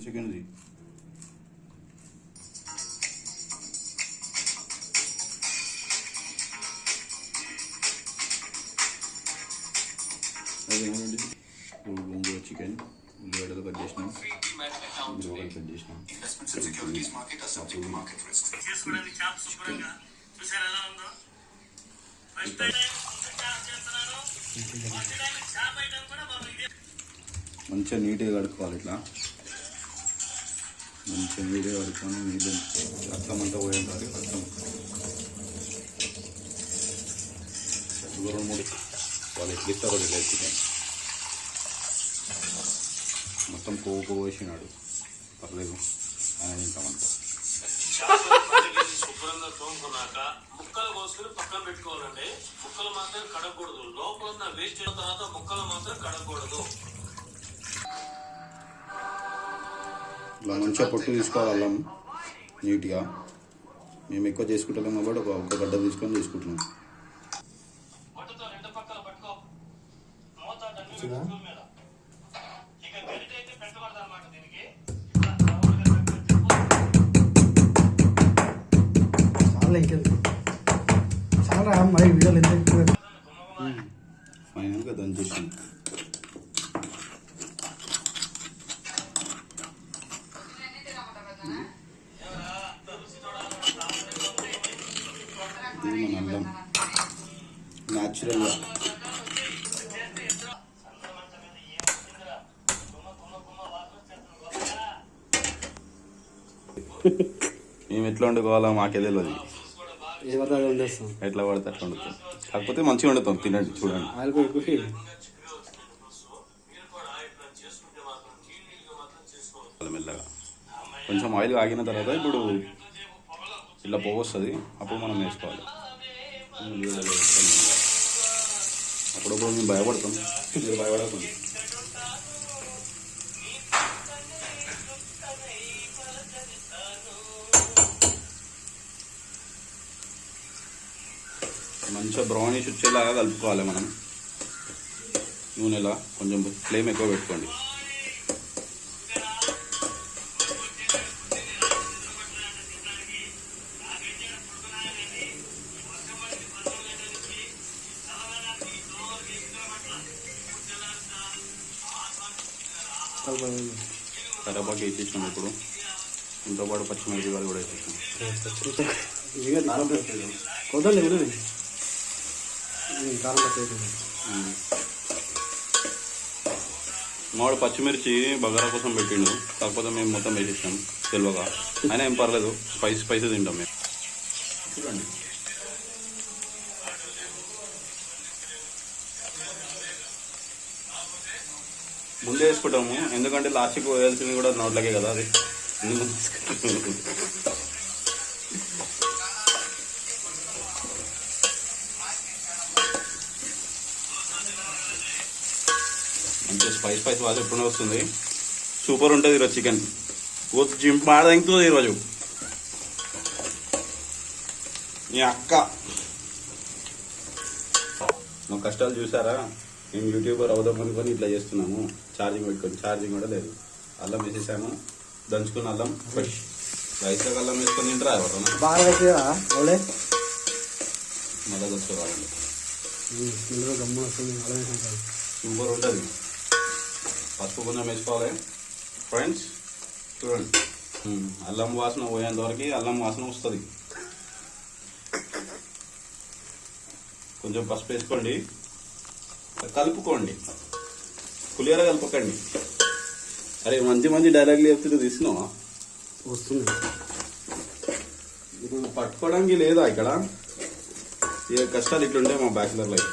Chicken the gongura chicken ఉల్లిగడ్డలు cut చేసినాం, ఉల్లిగడ్డలు కట్ చేసినాం. మంచిగా నీట్గా కడుక్కోవాలి. ఇట్లా మంచిగా నీట్గా కడుక్కొని నీళ్ళు రక్తం అంతా పోయేంటారు. రక్తం 2-3 వాళ్ళు ఎట్లా ఇస్తారో తెలియదు. చికెన్ మొత్తం కొవ్వు వేసినాడు, పర్లేదు ఆయన తింటామంట. శుభ్రంగా తోముకున్నాక ముక్కలు కోసుకుని పక్కన పెట్టుకోవాలండి. ముక్కలు మాత్రం కడగకూడదు. లోపల ఉన్న వేస్ట్ అయిన తర్వాత ముక్కలు మాత్రం కడగకూడదు. ఇలా మంచిగా పొట్టు తీసుకోవాలి అల్లం నీట్గా. మేము ఎక్కువ చేసుకుంటాం కాబట్టి ఒక గడ్డ తీసుకొని తీసుకుంటున్నాం. పట్టుతో రెండు పక్కల పట్టుకో. మూత మీద ఇక గరిట అయితే పెట్టకూడదు అనమాట. దీనికి చాలా మరి వీడియోలు ఎంత ఫైనల్గా దంచేసాం. మన అల్లం న్యాచురల్గా మేము ఎట్లా వండుకోవాలో మాకే తెలియదు. ఎట్లా పడితే అట్లా వండుతాం. కాకపోతే మంచిగా వండుతాం, తినండి చూడండి. మెల్లగా కొంచెం ఆయిల్ ఆగిన తర్వాత ఇప్పుడు ఇట్లా పొగ వస్తుంది, అప్పుడు మనం వేసుకోవాలి. అప్పుడప్పుడు మేము భయపడతాం, మీరు భయపడకండి. మంచిగా బ్రౌనిష్ వచ్చేలాగా కలుపుకోవాలి మనం. నూనెలా కొంచెం ఫ్లేమ్ ఎక్కువ పెట్టుకోండి. కరేపాకు వేసేసాం. ఇప్పుడు ఇంతో పాటు పచ్చిమిరపకాయలు కూడా వేసేసాం. మామిడి పచ్చిమిర్చి బగారా కోసం పెట్టిండు, కాకపోతే మేము మొత్తం వేసేసాం తెలియగా. అయినా ఏం పర్లేదు, స్పైసీ తింటాం మేము. చూడండి ముందే వేసుకుంటాము, ఎందుకంటే లాస్ట్కి వేయాల్సింది కూడా నోట్లకే కదా. అది మంచిగా స్పైస్ వాసన ఎప్పుడూ వస్తుంది. సూపర్ ఉంటుంది ఈరోజు చికెన్. జిమ్ బాగా తగ్గుతుంది ఈరోజు. మీ అక్క మా కష్టాలు చూసారా? మేము యూట్యూబర్ అవుదాం అనుకొని ఇట్లా చేస్తున్నాము. ఛార్జింగ్ పెట్టుకొని, ఛార్జింగ్ కూడా లేదు. అల్లం వేసేసాము, దంచుకున్న అల్లం ఫ్రెష్. రైస్లో అల్లం వేసుకొని తింటారా ఎవరు? బాగా మళ్ళీ దంచుకోవాలండి. సూపర్ ఉంటుంది. పసుపు కొంచెం వేసుకోవాలి ఫ్రెండ్స్. చూడండి అల్లం వాసన పోయేంత వరకు అల్లం వాసన వస్తుంది. కొంచెం పసుపు వేసుకోండి, కలుపుకోండి. పులిహోర కలపకండి. అరే మంచి డైలాగ్లు చెప్తుంటే తీసినావా? వస్తుంది. ఇప్పుడు పట్టుకోవడానికి లేదా ఇక్కడ? ఈ కష్టాలు ఇట్లుంటాయి మా బ్యాచిలర్ లైఫ్.